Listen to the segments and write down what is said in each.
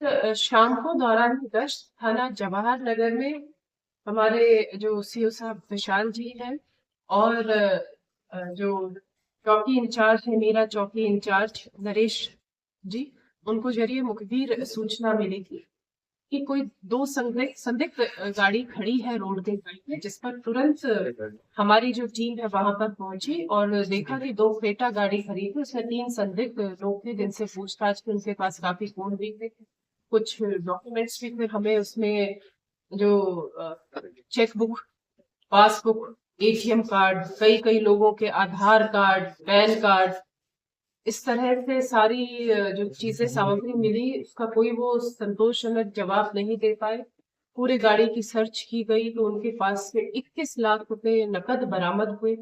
शाम को दौरान गश्त थाना जवाहर नगर में हमारे जो सीओ साहब विशाल जी हैं और जो चौकी इंचार्ज है, मेरा चौकी इंचार्ज नरेश जी, उनको जरिए मुखबिर सूचना मिली थी कि कोई दो संदिग्ध संदिग्ध गाड़ी खड़ी है रोड के साइड में, जिस पर तुरंत हमारी जो टीम है वहां पर पहुंची और देखा कि दो क्रेटा गाड़ी खड़ी थी, उसमें 3 संदिग्ध लोग थे जिनसे पूछताछ की। उनके पास काफी फोन भी थे, कुछ डॉक्यूमेंट्स भी थे। हमें उसमें जो cheque book, passbook, ATM card, कई कई लोगों के आधार कार्ड, पैन कार्ड, इस तरह से सारी जो चीजें सामग्री मिली, उसका कोई वो संतोषजनक जवाब नहीं दे पाए। पूरी गाड़ी की सर्च की गई तो उनके पास से 21 लाख रुपए नकद बरामद हुए,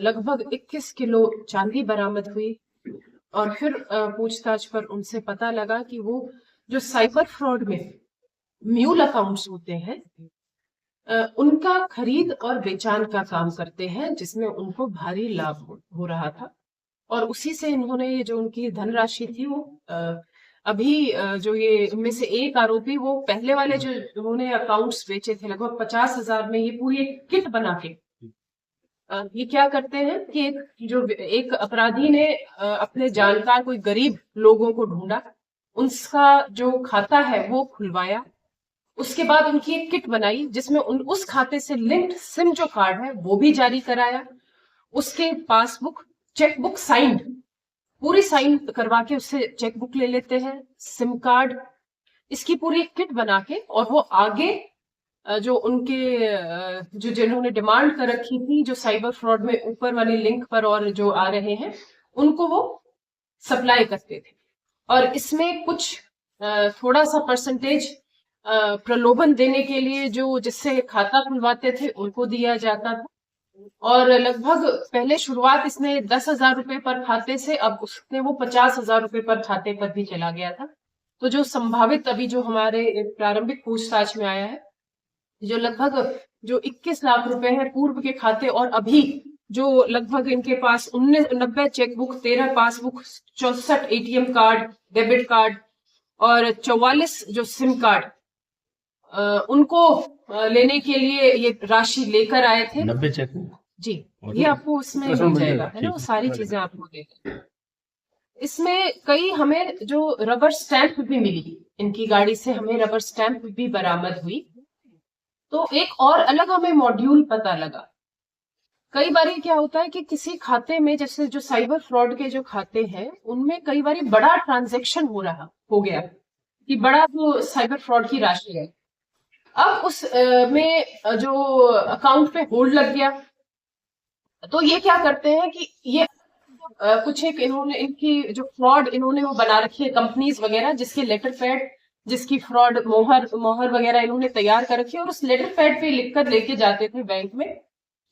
लगभग 21 किलो चांदी बरामद हुई। और फिर पूछताछ पर उनसे पता लगा कि वो जो साइबर फ्रॉड में म्यूल अकाउंट्स होते हैं, उनका खरीद और बेचान का काम करते हैं, जिसमें उनको भारी लाभ हो रहा था। और उसी से इन्होंने ये जो उनकी धनराशि थी वो अभी जो ये इनमें से एक आरोपी, वो पहले वाले जो उन्होंने अकाउंट्स बेचे थे लगभग 50,000 में, ये पूरी एक किट बना के ये क्या करते हैं कि एक अपराधी ने अपने जानकार कोई गरीब लोगों को ढूंढा, उनका जो खाता है वो खुलवाया, उसके बाद उनकी एक किट बनाई जिसमें उस खाते से लिंक्ड सिम जो कार्ड है वो भी जारी कराया, उसके पासबुक, चेकबुक साइंड, पूरी साइन करवा के उससे चेकबुक ले लेते हैं, सिम कार्ड, इसकी पूरी किट बना के, और वो आगे जो उनके जो जिन्होंने डिमांड कर रखी थी, जो साइबर फ्रॉड में ऊपर वाली लिंक पर और जो आ रहे हैं, उनको वो सप्लाई करते थे। और इसमें कुछ थोड़ा सा परसेंटेज प्रलोभन देने के लिए जो जिससे खाता खुलवाते थे उनको दिया जाता था। और लगभग पहले शुरुआत इसमें 10,000 रुपए पर खाते से, अब उसने वो 50,000 रुपए पर खाते पर भी चला गया था। तो जो संभावित अभी जो हमारे प्रारंभिक पूछताछ में आया है, जो लगभग जो 21 लाख रुपए है पूर्व के खाते, और अभी जो लगभग इनके पास 90 chequebook, 13 passbook, 64 ATM card, debit card और 44 जो सिम कार्ड, उनको लेने के लिए ये राशि लेकर आए थे। 90 चेकबुक जी, ये आपको उसमें मिल जाएगा, है ना, वो सारी चीजें आपको देगा। इसमें कई हमें जो रबर स्टैंप भी मिली, इनकी गाड़ी से हमें रबर स्टैंप भी बरामद हुई। तो एक और अलग हमें मॉड्यूल पता लगा। कई बार क्या होता है कि किसी खाते में, जैसे जो साइबर फ्रॉड के जो खाते हैं, उनमें कई बार बड़ा ट्रांजैक्शन हो गया कि बड़ा जो साइबर फ्रॉड की राशि है, अब उस में जो अकाउंट पे होल्ड लग गया। तो ये क्या करते हैं कि ये कुछ एक इन्होंने इनकी जो फ्रॉड इन्होंने वो बना रखी है कंपनीज वगैरह, जिसके लेटर पैड, जिसकी फ्रॉड मोहर वगैरह इन्होंने तैयार कर रखी है, और उस लेटर पैड पे लिखकर लेके जाते थे बैंक में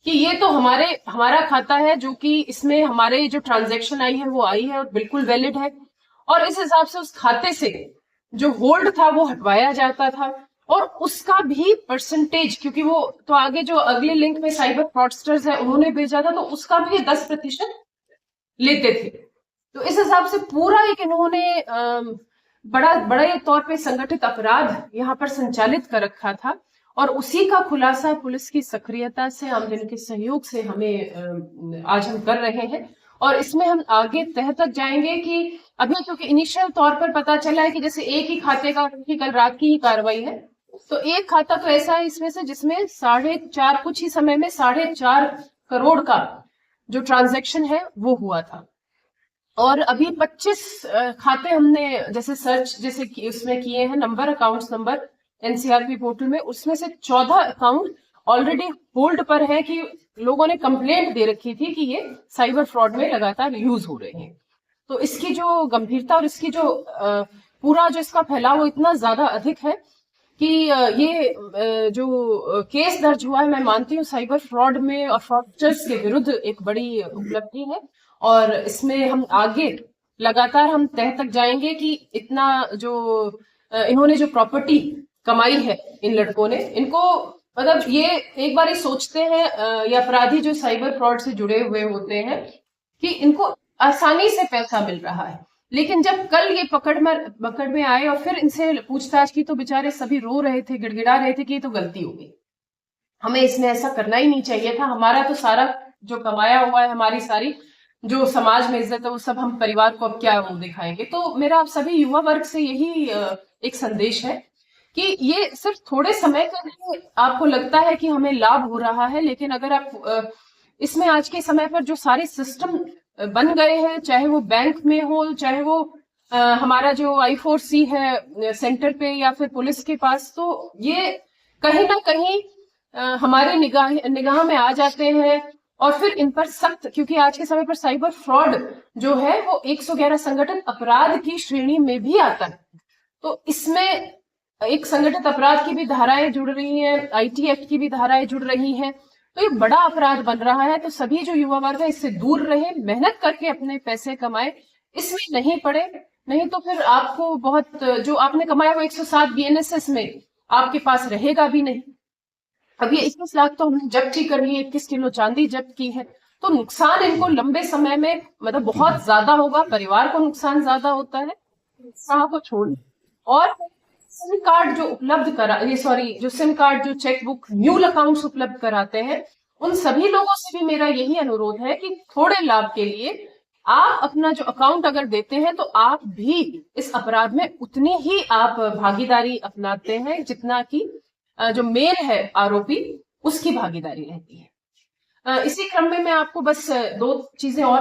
कि ये तो हमारा खाता है, जो कि इसमें हमारे जो ट्रांजैक्शन आई है वो आई है और बिल्कुल वैलिड है। और इस हिसाब से उस खाते से जो होल्ड था वो हटवाया जाता था, और उसका भी परसेंटेज, क्योंकि वो तो आगे जो अगले लिंक में साइबर फ्रॉडस्टर्स है उन्होंने भेजा था, तो उसका भी 10% लेते थे। तो इस हिसाब से पूरा एक इन्होंने बड़े तौर पे संगठित अपराध यहाँ पर संचालित कर रखा था, और उसी का खुलासा पुलिस की सक्रियता से, आमजन के सहयोग से हमें आज हम कर रहे हैं। और इसमें हम आगे तह तक जाएंगे कि अभी क्योंकि इनिशियल तौर पर पता चला है कि जैसे एक ही खाते का, कल रात की ही कार्रवाई है, तो एक खाता तो ऐसा है इसमें से जिसमें 4.5 कुछ ही समय में 4.5 करोड़ का जो ट्रांजैक्शन है वो हुआ था। और अभी 25 खाते हमने जैसे सर्च जैसे उसमें किए हैं, number, accounts number NCRP portal में, उसमें से 14 अकाउंट ऑलरेडी होल्ड पर है कि लोगों ने कंप्लेंट दे रखी थी कि ये साइबर फ्रॉड में लगातार यूज हो रहे हैं। तो इसकी जो गंभीरता और इसकी जो पूरा जो इसका फैलाव वो इतना ज्यादा अधिक है कि ये जो केस दर्ज हुआ है, मैं मानती हूँ साइबर फ्रॉड में और फ्रॉडस्टर्स के विरुद्ध एक बड़ी उपलब्धि है। और इसमें हम आगे लगातार हम तह तक जाएंगे कि इतना जो इन्होंने जो प्रॉपर्टी कमाई है इन लड़कों ने, इनको मतलब ये एक बार ही सोचते हैं या अपराधी जो साइबर फ्रॉड से जुड़े हुए होते हैं कि इनको आसानी से पैसा मिल रहा है, लेकिन जब कल ये पकड़ में आए और फिर इनसे पूछताछ की तो बेचारे सभी रो रहे थे, गिड़गिड़ा रहे थे कि ये तो गलती हो गई, हमें इसमें ऐसा करना ही नहीं चाहिए था, हमारा तो सारा जो कमाया हुआ है, हमारी सारी जो समाज में इज्जत है, वो सब हम परिवार को अब क्या मुंह दिखाएंगे। तो मेरा आप सभी युवा वर्ग से यही एक संदेश है कि ये सिर्फ थोड़े समय के लिए आपको लगता है कि हमें लाभ हो रहा है, लेकिन अगर आप इसमें आज के समय पर जो सारे सिस्टम बन गए हैं, चाहे वो बैंक में हो, चाहे वो हमारा जो I4C है सेंटर पे या फिर पुलिस के पास, तो ये कहीं ना कहीं हमारे निगाह में आ जाते हैं और फिर इन पर सख्त, क्योंकि आज के समय पर साइबर फ्रॉड जो है वो 111 संगठित अपराध की श्रेणी में भी आता है। तो इसमें एक संगठित अपराध की भी धाराएं जुड़ रही हैं, IT एक्ट की भी धाराएं जुड़ रही हैं, तो ये बड़ा अपराध बन रहा है। तो सभी जो युवा वर्ग है इससे दूर रहे, मेहनत करके अपने पैसे कमाए, इसमें नहीं पड़े, नहीं तो फिर आपको बहुत जो आपने कमाया वो 107 BNSS में आपके पास रहेगा भी नहीं। अब ये 21 लाख तो हमने जब्त ही कर लिए, 21 किलो चांदी जब्त की है, तो नुकसान इनको लंबे समय में मतलब बहुत ज्यादा होगा, परिवार को नुकसान ज्यादा होता है, कहाँ को छोड़। और सिम कार्ड जो उपलब्ध करा ये सॉरी जो सिम कार्ड जो चेकबुक म्यूल अकाउंट्स उपलब्ध कराते हैं, उन सभी लोगों से भी मेरा यही अनुरोध है कि थोड़े लाभ के लिए आप अपना जो अकाउंट अगर देते हैं तो आप भी इस अपराध में उतनी ही आप भागीदारी अपनाते हैं जितना कि जो मेन है आरोपी उसकी भागीदारी रहती है। इसी क्रम में मैं आपको बस 2 चीजें और